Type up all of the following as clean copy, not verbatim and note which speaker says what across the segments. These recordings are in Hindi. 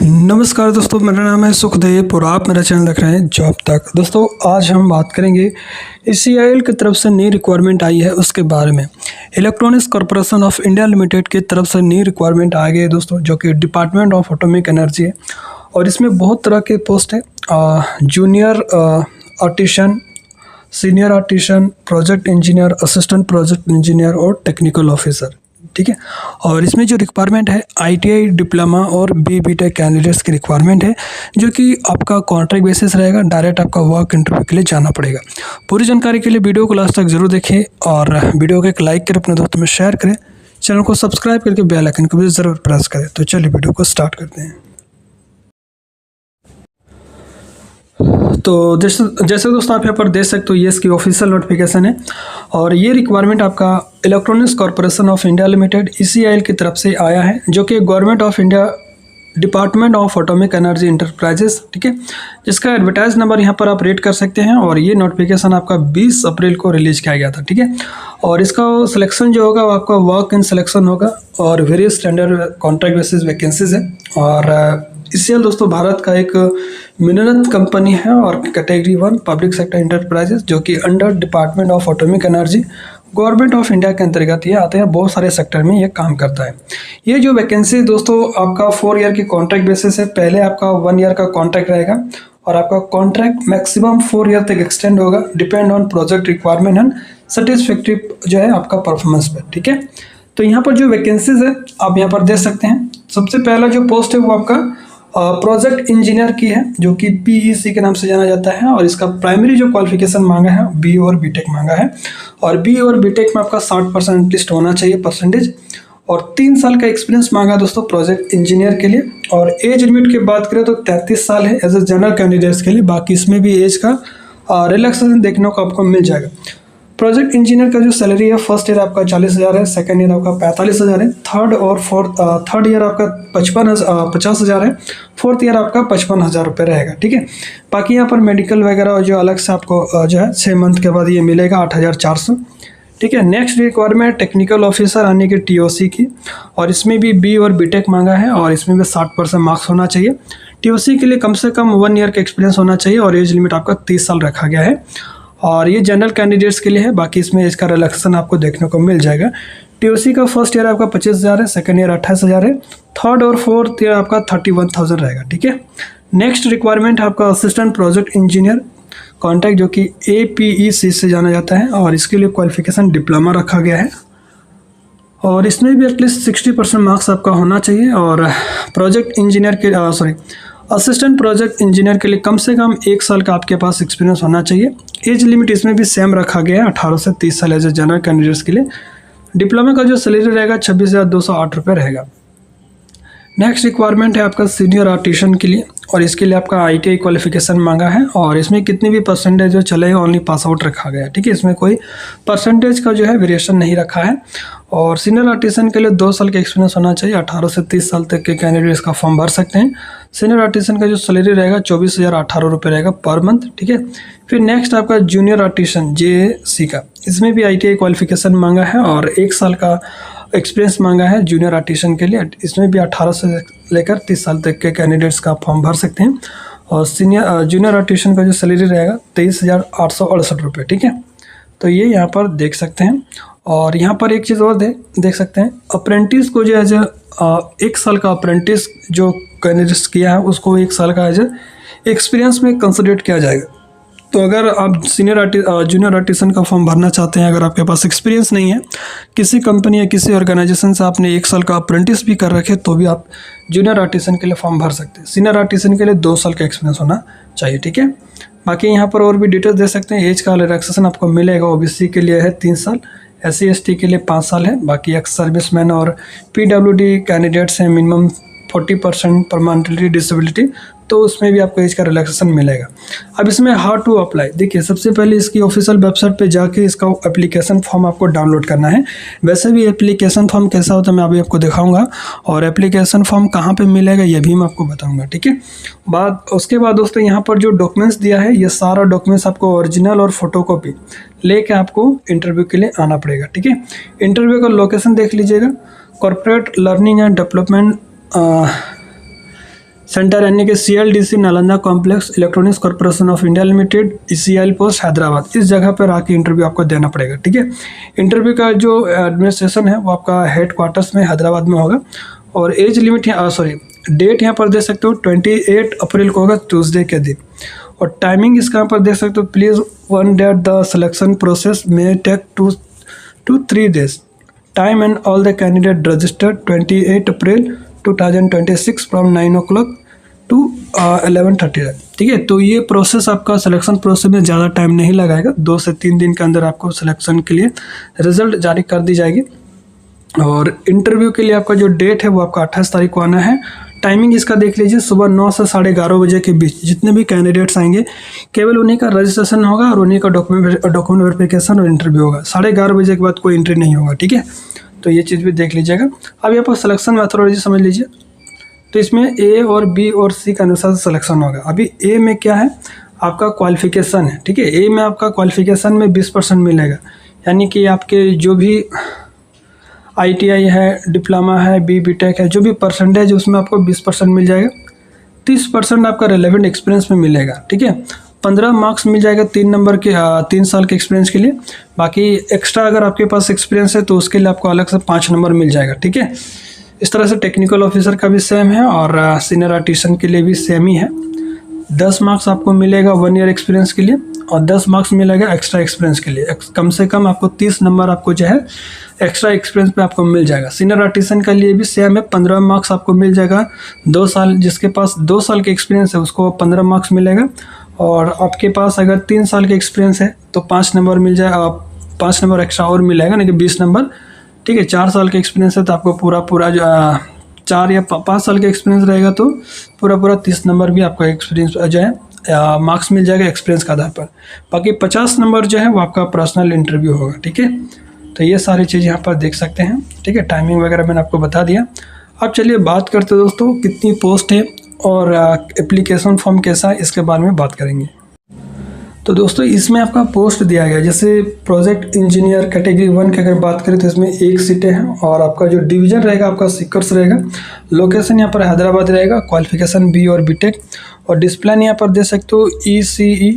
Speaker 1: नमस्कार दोस्तों, मेरा नाम है सुखदेव और आप मेरा चैनल देख रहे हैं जॉब तक। दोस्तों आज हम बात करेंगे ECIL की तरफ से नई रिक्वायरमेंट आई है उसके बारे में। Electronics corporation of India limited की तरफ से नई रिक्वायरमेंट आ गई है दोस्तों, जो कि डिपार्टमेंट ऑफ एटॉमिक एनर्जी है और इसमें बहुत तरह के पोस्ट है। Junior artisan, senior artisan, project engineer, assistant project engineer और टेक्निकल ऑफिसर। ठीक है, और इसमें जो रिक्वायरमेंट है ITI डिप्लोमा और BTech कैंडिडेट्स की रिक्वायरमेंट है, जो कि आपका कॉन्ट्रैक्ट बेसिस रहेगा। डायरेक्ट आपका वर्क इंटरव्यू के लिए जाना पड़ेगा। पूरी जानकारी के लिए वीडियो को लास्ट तक जरूर देखें और वीडियो को एक लाइक करें, अपने दोस्तों में शेयर करें, चैनल को सब्सक्राइब करके बेल आइकन को भी ज़रूर प्रेस करें। तो चलिए वीडियो को स्टार्ट करते हैं। तो जैसे दोस्तों आप यहाँ पर देख सकते हो, ये इसकी ऑफिशियल नोटिफिकेशन है और ये रिक्वायरमेंट आपका electronics corporation of India limited ECIL की तरफ से आया है, जो कि government of India department of atomic energy enterprises. ठीक है, जिसका एडवर्टाइज नंबर यहाँ पर आप रेड कर सकते हैं और ये नोटिफिकेशन आपका 20 अप्रैल को रिलीज किया गया था। ठीक है, और इसका सिलेक्शन जो होगा वो आपका वॉक इन सिलेक्शन होगा और various standard contract basis vacancies है। और ECIL दोस्तों भारत का एक मिनरल कंपनी है और कैटेगरी 1 पब्लिक सेक्टर इंटरप्राइजेस, जो कि under department of atomic energy government of India के अंतर्गत ये आते हैं। बहुत सारे सेक्टर में ये काम करता है। ये जो वैकेंसी दोस्तों आपका 4 ईयर की कॉन्ट्रैक्ट बेसिस है। पहले आपका 1 ईयर का कॉन्ट्रैक्ट रहेगा और आपका कॉन्ट्रैक्ट मैक्सिमम 4 ईयर तक एक्सटेंड होगा, depend on project requirement and satisfactory जो है आपका परफॉर्मेंस पे। ठीक है, तो यहाँ पर जो वैकेंसीज है आप यहाँ पर देख सकते हैं। सबसे पहला जो पोस्ट है वो आपका प्रोजेक्ट इंजीनियर की है, जो कि PEC के नाम से जाना जाता है और इसका प्राइमरी जो क्वालिफिकेशन मांगा है BE और BTech मांगा है। और BE और BTech में आपका 60% लिस्ट होना चाहिए परसेंटेज और 3 साल का एक्सपीरियंस मांगा दोस्तों प्रोजेक्ट इंजीनियर के लिए। और एज लिमिट की बात करें तो 33 साल है एज ए जनरल कैंडिडेट्स के लिए। बाकी इसमें भी एज का रिलैक्सेशन देखने को आपको मिल जाएगा। प्रोजेक्ट इंजीनियर का जो सैलरी है, फर्स्ट ईयर आपका 40,000 है, सेकंड ईयर आपका 45,000 है, थर्ड ईयर आपका 50,000 है, फोर्थ ईयर आपका 55,000 रुपये रहेगा। ठीक है, बाकी यहाँ पर मेडिकल वगैरह जो अलग से आपको जो है 6 मंथ के बाद ये मिलेगा 8,400। ठीक है, नेक्स्ट रिक्वायरमेंट टेक्निकल ऑफिसर आने की TOC की, और इसमें भी BE और BTech मांगा है और इसमें भी 60% मार्क्स होना चाहिए। TOC के लिए कम से कम 1 ईयर का एक्सपीरियंस होना चाहिए और एज लिमिट आपका 30 साल रखा गया है और ये जनरल कैंडिडेट्स के लिए है। बाकी इसमें इसका रिलैक्सेशन आपको देखने को मिल जाएगा। TOC का फर्स्ट ईयर आपका 25,000 है, सेकंड ईयर 28,000 है, थर्ड और फोर्थ ईयर आपका 31,000 रहेगा। ठीक है, नेक्स्ट रिक्वायरमेंट आपका असिस्टेंट प्रोजेक्ट इंजीनियर कॉन्ट्रैक्ट, जो कि APEC से जाना जाता है और इसके लिए क्वालिफिकेशन डिप्लोमा रखा गया है और इसमें भी एटलीस्ट 60% मार्क्स आपका होना चाहिए। और प्रोजेक्ट इंजीनियर के असिस्टेंट प्रोजेक्ट इंजीनियर के लिए कम से कम 1 साल का आपके पास एक्सपीरियंस होना चाहिए। एज लिमिट इसमें भी सेम रखा गया है, 18 से 30 साल एज ए जनरल कैंडिडेट्स के लिए। डिप्लोमा का जो सैलरी रहेगा 26,208 रुपये रहेगा। नेक्स्ट रिक्वायरमेंट है आपका सीनियर आर्टिशन के लिए और इसके लिए आपका ITI क्वालिफिकेशन मांगा है और इसमें कितनी भी परसेंटेज जो चलेगा ओनली पास आउट रखा गया है। ठीक है, इसमें कोई परसेंटेज का जो है वेरिएशन नहीं रखा है। और सीनियर आर्टिसन के लिए 2 साल का एक्सपीरियंस होना चाहिए। 18 से 30 साल तक के कैंडिडेट्स का फॉर्म भर सकते हैं। सीनियर आर्टिसन का जो सैलरी रहेगा 24,018 रुपये रहेगा पर मंथ। ठीक है, फिर नेक्स्ट आपका जूनियर आर्टिसन JAC का, इसमें भी ITI क्वालिफिकेशन मांगा है और 1 साल का एक्सपीरियंस मांगा है जूनियर आर्टिशन के लिए। इसमें भी 18 से लेकर 30 साल तक के कैंडिडेट्स का फॉर्म भर सकते हैं और जूनियर आर्टिशन का जो सैलरी रहेगा 23,868 रुपये। ठीक है, तो ये यहाँ पर देख सकते हैं। और यहाँ पर एक चीज़ और देख सकते हैं, अप्रेंटिस को जो एज 1 साल का अप्रेंटिस जो कैंडिडेट्स किया है उसको 1 साल का एज एक्सपीरियंस में कंसिडर किया जाएगा। तो अगर आप जूनियर आर्टिसन का फॉर्म भरना चाहते हैं, अगर आपके पास एक्सपीरियंस नहीं है, किसी कंपनी या किसी ऑर्गेनाइजेशन से आपने 1 साल का अप्रेंटिस भी कर रखे, तो भी आप जूनियर आर्टिसन के लिए फॉर्म भर सकते हैं। सीनियर आर्टिसन के लिए 2 साल का एक्सपीरियंस होना चाहिए। ठीक है, बाकी यहाँ पर और भी डिटेल्स दे सकते हैं। एज का रिलैक्सेशन आपको मिलेगा। OBC के लिए है 3 साल, SC ST के लिए 5 साल है। बाकी एक्स सर्विसमैन और PWD कैंडिडेट्स हैं, मिनिमम 40% परमानेंटली डिसेबिलिटी, तो उसमें भी आपको एज का रिलैक्सेशन मिलेगा। अब इसमें हाउ टू अप्लाई, देखिए सबसे पहले इसकी ऑफिशियल वेबसाइट पे जाके इसका एप्लीकेशन फॉर्म आपको डाउनलोड करना है। वैसे भी एप्लीकेशन फॉर्म कैसा होता है मैं अभी आपको दिखाऊंगा और एप्लीकेशन फॉर्म कहाँ पे मिलेगा ये भी मैं आपको बताऊंगा। ठीक है, उसके बाद दोस्तों यहाँ पर जो डॉक्यूमेंट्स दिया है ये सारा डॉक्यूमेंट्स आपको ओरिजिनल और फोटोकॉपी लेके आपको इंटरव्यू के लिए आना पड़ेगा। ठीक है, इंटरव्यू का लोकेशन देख लीजिएगा, corporate learning and development centre यानी कि CLDC Nalanda complex electronics corporation of India limited ECIL post Hyderabad, इस जगह पर आके इंटरव्यू आपको देना पड़ेगा। ठीक है, इंटरव्यू का जो एडमिनिस्ट्रेशन है वो आपका हेड क्वार्टर्स में हैदराबाद में होगा। और एज लिमिट डेट यहाँ पर दे सकते हो 28 अप्रैल को होगा, ट्यूसडे के दिन। और टाइमिंग इसका यहाँ पर देख सकते हो, please one date the selection process में take 2 to 3 days। Time and all the candidate registered 28 April 2026 from 9 o'clock to 11:30। ठीक है, तो ये प्रोसेस आपका सिलेक्शन प्रोसेस में ज़्यादा टाइम नहीं लगाएगा, 2 से 3 दिन के अंदर आपको सिलेक्शन के लिए रिजल्ट जारी कर दी जाएगी। और इंटरव्यू के लिए आपका जो डेट है वो आपका 28 तारीख को आना है। टाइमिंग इसका देख लीजिए, सुबह 9 से 11:30 बजे के बीच जितने भी कैंडिडेट्स आएंगे केवल उन्हीं का रजिस्ट्रेशन होगा और उन्हीं का डॉक्यूमेंट वेरिफिकेशन और इंटरव्यू होगा। 11:30 बजे के बाद कोई एंट्री नहीं होगा। ठीक है, तो ये चीज़ भी देख लीजिएगा। अब यहाँ पर सिलेक्शन मैथोडोलॉजी समझ लीजिए। तो इसमें A और B और C के अनुसार सिलेक्शन होगा। अभी A में क्या है, आपका क्वालिफिकेशन है। ठीक है, A में आपका क्वालिफिकेशन में 20% मिलेगा, यानी कि आपके जो भी ITI है, डिप्लोमा है, BTech है, जो भी परसेंटेज है उसमें आपको 20% मिल जाएगा। 30% आपका रेलेवेंट एक्सपीरियंस में मिलेगा। ठीक है, 15 मार्क्स मिल जाएगा 3 नंबर के 3 साल के एक्सपीरियंस के लिए। बाकी एक्स्ट्रा अगर आपके पास एक्सपीरियंस है तो उसके लिए आपको अलग से 5 नंबर मिल जाएगा। ठीक है, इस तरह से टेक्निकल ऑफिसर का भी सेम है और सीनियर आर्टिसन के लिए भी सेम ही है। 10 मार्क्स आपको मिलेगा 1 ईयर एक्सपीरियंस के लिए और 10 मार्क्स मिलेगा एक्स्ट्रा एक्सपीरियंस के लिए। कम से कम आपको 30 नंबर आपको जो है एक्स्ट्रा एक्सपीरियंस पे आपको मिल जाएगा। सीनियर आर्टिसन के लिए भी सेम है, 15 मार्क्स आपको मिल जाएगा। 2 साल, जिसके पास 2 साल के एक्सपीरियंस है उसको 15 मार्क्स मिलेगा। और आपके पास अगर 3 साल के एक्सपीरियंस है तो 5 नंबर मिल जाएगा, 5 नंबर एक्स्ट्रा और मिलेगा, यानी कि 20 नंबर। ठीक है, 4 साल के एक्सपीरियंस है तो आपको पूरा जो 4 या 5 साल का एक्सपीरियंस रहेगा तो पूरा 30 नंबर भी आपका एक्सपीरियंस जो है मार्क्स मिल जाएगा एक्सपीरियंस के आधार पर। बाकी 50 नंबर जो है वो आपका पर्सनल इंटरव्यू होगा। ठीक है, तो ये सारी चीज़ यहाँ पर देख सकते हैं। ठीक है, टाइमिंग वगैरह मैंने आपको बता दिया। अब चलिए बात करते हैं दोस्तों कितनी पोस्ट है और एप्लीकेशन फॉर्म कैसा है, इसके बारे में बात करेंगे। तो दोस्तों इसमें आपका पोस्ट दिया गया, जैसे प्रोजेक्ट इंजीनियर कैटेगरी 1 की अगर बात करें तो इसमें 1 सीटें हैं और आपका जो डिवीज़न रहेगा आपका सीकर्स रहेगा। लोकेशन यहाँ पर हैदराबाद रहेगा। क्वालिफिकेशन B और BTech और डिसिप्लिन यहाँ पर दे सकते हो ECE,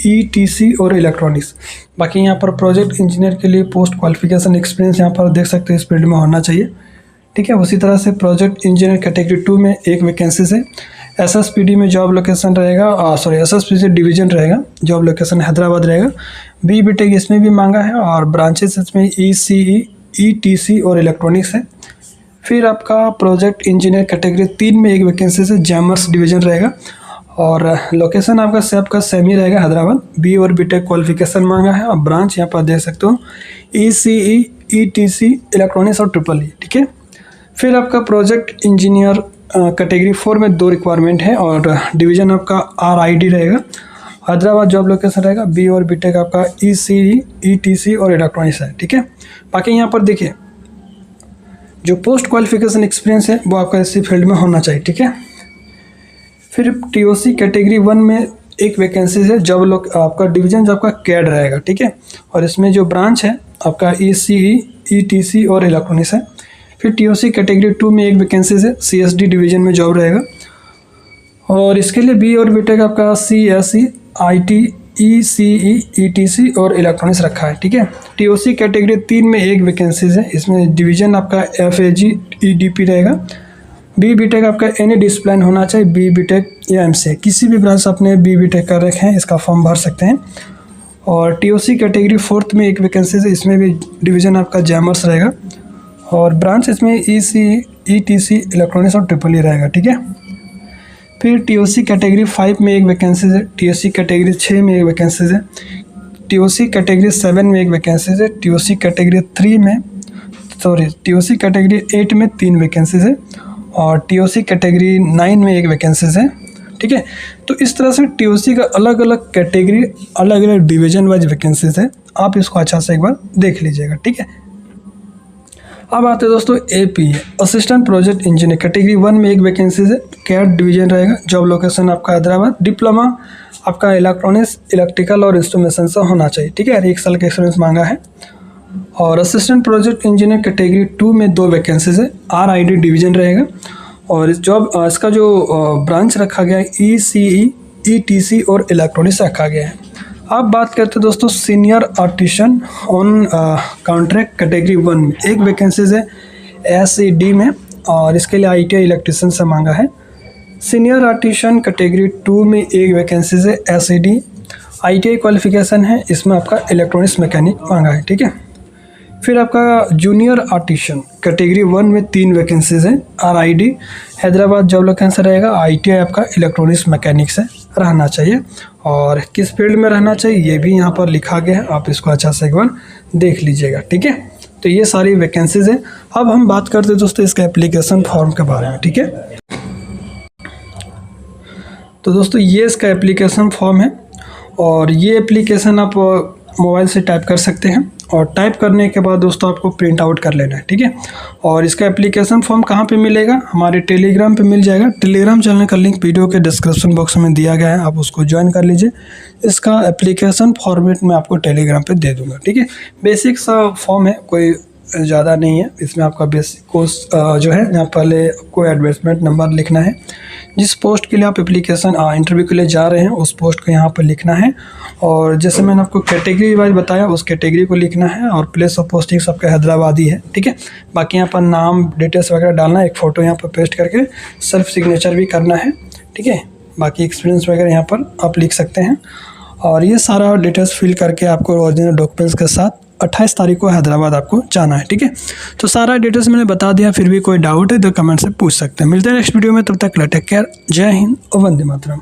Speaker 1: ETC और इलेक्ट्रॉनिक्स। बाकी यहाँ पर प्रोजेक्ट इंजीनियर के लिए पोस्ट क्वालिफिकेशन एक्सपीरियंस यहाँ पर देख सकते हो इस फील्ड में होना चाहिए। ठीक है, उसी तरह से प्रोजेक्ट इंजीनियर कैटेगरी 2 में 1 वैकेंसी है। SSPD में जॉब लोकेशन रहेगा, SSPD डिवीजन रहेगा, जॉब लोकेशन हैदराबाद रहेगा। BTech इसमें भी मांगा है और ब्रांचेस इसमें ECE, ETC और इलेक्ट्रॉनिक्स है। फिर आपका प्रोजेक्ट इंजीनियर कैटेगरी 3 में 1 वैकेंसी से जैमर्स डिवीजन रहेगा और लोकेशन आपका सेम ही रहेगा हैदराबाद। B और BTech क्वालिफिकेशन मांगा है और ब्रांच यहाँ पर देख सकते हो ECE, ETC, इलेक्ट्रॉनिक्स और EEE। ठीक है, फिर आपका प्रोजेक्ट इंजीनियर कैटेगरी 4 में 2 रिक्वायरमेंट है और डिवीज़न आपका RID रहेगा, हैदराबाद जॉब लोकेशन रहेगा। B और BTech आपका ECE, ETC और इलेक्ट्रॉनिक्स है। ठीक है, बाकी यहाँ पर देखिए जो पोस्ट क्वालिफिकेशन एक्सपीरियंस है वो आपका इसी फील्ड में होना चाहिए। ठीक है, फिर TOC कैटेगरी 1 में 1 वैकेंसी है, जॉब आपका डिवीज़न जो आपका CAD रहेगा। ठीक है, और इसमें जो ब्रांच है आपका ECE, ETC और इलेक्ट्रॉनिक्स है। फिर TOC कैटेगरी 2 में 1 वैकेंसी है, CSD डिवीजन में जॉब रहेगा और इसके लिए B और BTech आपका CSE, IT, ECE, ETC और इलेक्ट्रॉनिक्स रखा है। ठीक है, TOC कैटेगरी 3 में 1 वैकेंसी है, इसमें डिवीजन आपका FAG, EDP रहेगा। B BTech आपका एनी डिसिप्लिन होना चाहिए, B BTech या MCA, किसी भी ब्रांच अपने B BTech कर रखे हैं इसका फॉर्म भर सकते हैं। और TOC कैटेगरी 4 में 1 वैकेंसी है, इसमें भी डिवीजन आपका जैमर्स रहेगा और ब्रांच इसमें ECE, ETC, इलेक्ट्रॉनिक्स और EEE रहेगा। ठीक है, फिर TOC कैटेगरी 5 में 1 वैकेंसी है, TOC कैटेगरी 6 में 1 वैकेंसी है, TOC कैटेगरी 7 में 1 वैकेंसी है, TOC कैटेगरी 8 में 3 वैकेंसी है और TOC कैटेगरी 9 में 1 वैकेंसी है। ठीक है, तो इस तरह से TOC का अलग अलग कैटेगरी, अलग अलग डिवीजन वाइज वैकेंसीज है, आप इसको अच्छा से एक बार देख लीजिएगा। ठीक है, अब आते हैं दोस्तों AP assistant project engineer category 1 में 1 वैकेंसी है, CAD डिवीजन रहेगा, जॉब लोकेशन आपका हैदराबाद। डिप्लोमा आपका इलेक्ट्रॉनिक्स, इलेक्ट्रिकल और इंस्ट्रूमेंटेशन से होना चाहिए। ठीक है, 1 साल का एक्सपीरियंस मांगा है। और असिस्टेंट प्रोजेक्ट इंजीनियर कैटेगरी 2 में 2 वैकेंसीज है, RID डिवीजन रहेगा और इस जॉब इसका जो ब्रांच रखा गया है ECE, ETC और इलेक्ट्रॉनिक्स रखा गया है। अब बात करते हैं दोस्तों senior artisan on contract category 1 में एक वैकेंसीज है SED में, और इसके लिए ITI इलेक्ट्रिशियन से मांगा है। सीनियर आर्टिशन कैटेगरी 2 में एक वैकेंसीज है SED, ITI क्वालिफिकेशन है, इसमें आपका इलेक्ट्रॉनिक्स मैकेनिक मांगा है, ठीक है। फिर आपका जूनियर आर्टिशन कैटेगरी 1 में 3 वैकेंसीज हैं RID, हैदराबाद जॉब लोकेशन रहेगा। ITI आपका इलेक्ट्रॉनिक्स मैकेनिक से रहना चाहिए, और किस फील्ड में रहना चाहिए ये भी यहाँ पर लिखा गया है, आप इसको अच्छा से एक बार देख लीजिएगा, ठीक है। तो ये सारी वैकेंसीज हैं। अब हम बात करते हैं दोस्तों इसका एप्लीकेशन फॉर्म के बारे में, ठीक है। तो दोस्तों ये इसका एप्लीकेशन फॉर्म है, और ये एप्लीकेशन आप मोबाइल से टाइप कर सकते हैं, और टाइप करने के बाद दोस्तों आपको प्रिंट आउट कर लेना है, ठीक है। और इसका एप्लीकेशन फॉर्म कहाँ पे मिलेगा, हमारे टेलीग्राम पे मिल जाएगा। टेलीग्राम चैनल का लिंक वीडियो के डिस्क्रिप्शन बॉक्स में दिया गया है, आप उसको ज्वाइन कर लीजिए। इसका एप्लीकेशन फॉर्मेट मैं आपको टेलीग्राम पे दे दूँगा, ठीक है। बेसिक सा फॉर्म है, कोई ज़्यादा नहीं है। इसमें आपका बेसिक कोर्स जो है, यहाँ पहले आपको एडवर्टाइजमेंट नंबर लिखना है, जिस पोस्ट के लिए आप एप्लीकेशन इंटरव्यू के लिए जा रहे हैं उस पोस्ट को यहाँ पर लिखना है, और जैसे मैंने आपको कैटेगरी वाइज बताया उस कैटेगरी को लिखना है, और प्लेस ऑफ पोस्टिंग सबका हैदराबाद ही है, ठीक है। बाकी यहाँ पर नाम डिटेल्स वगैरह डालना है, एक फ़ोटो यहाँ पर पेस्ट करके सेल्फ सिग्नेचर भी करना है, ठीक है। बाकी एक्सपीरियंस वगैरह यहाँ पर आप लिख सकते हैं, और ये सारा डिटेल्स फिल करके आपको ओरिजिनल डॉक्यूमेंट्स के साथ 28 तारीख को हैदराबाद आपको जाना है, ठीक है। तो सारा डिटेल्स मैंने बता दिया, फिर भी कोई डाउट है तो कमेंट से पूछ सकते हैं। मिलते हैं नेक्स्ट वीडियो में, तब तक टेक केयर, जय हिंद और वंदे मातरम।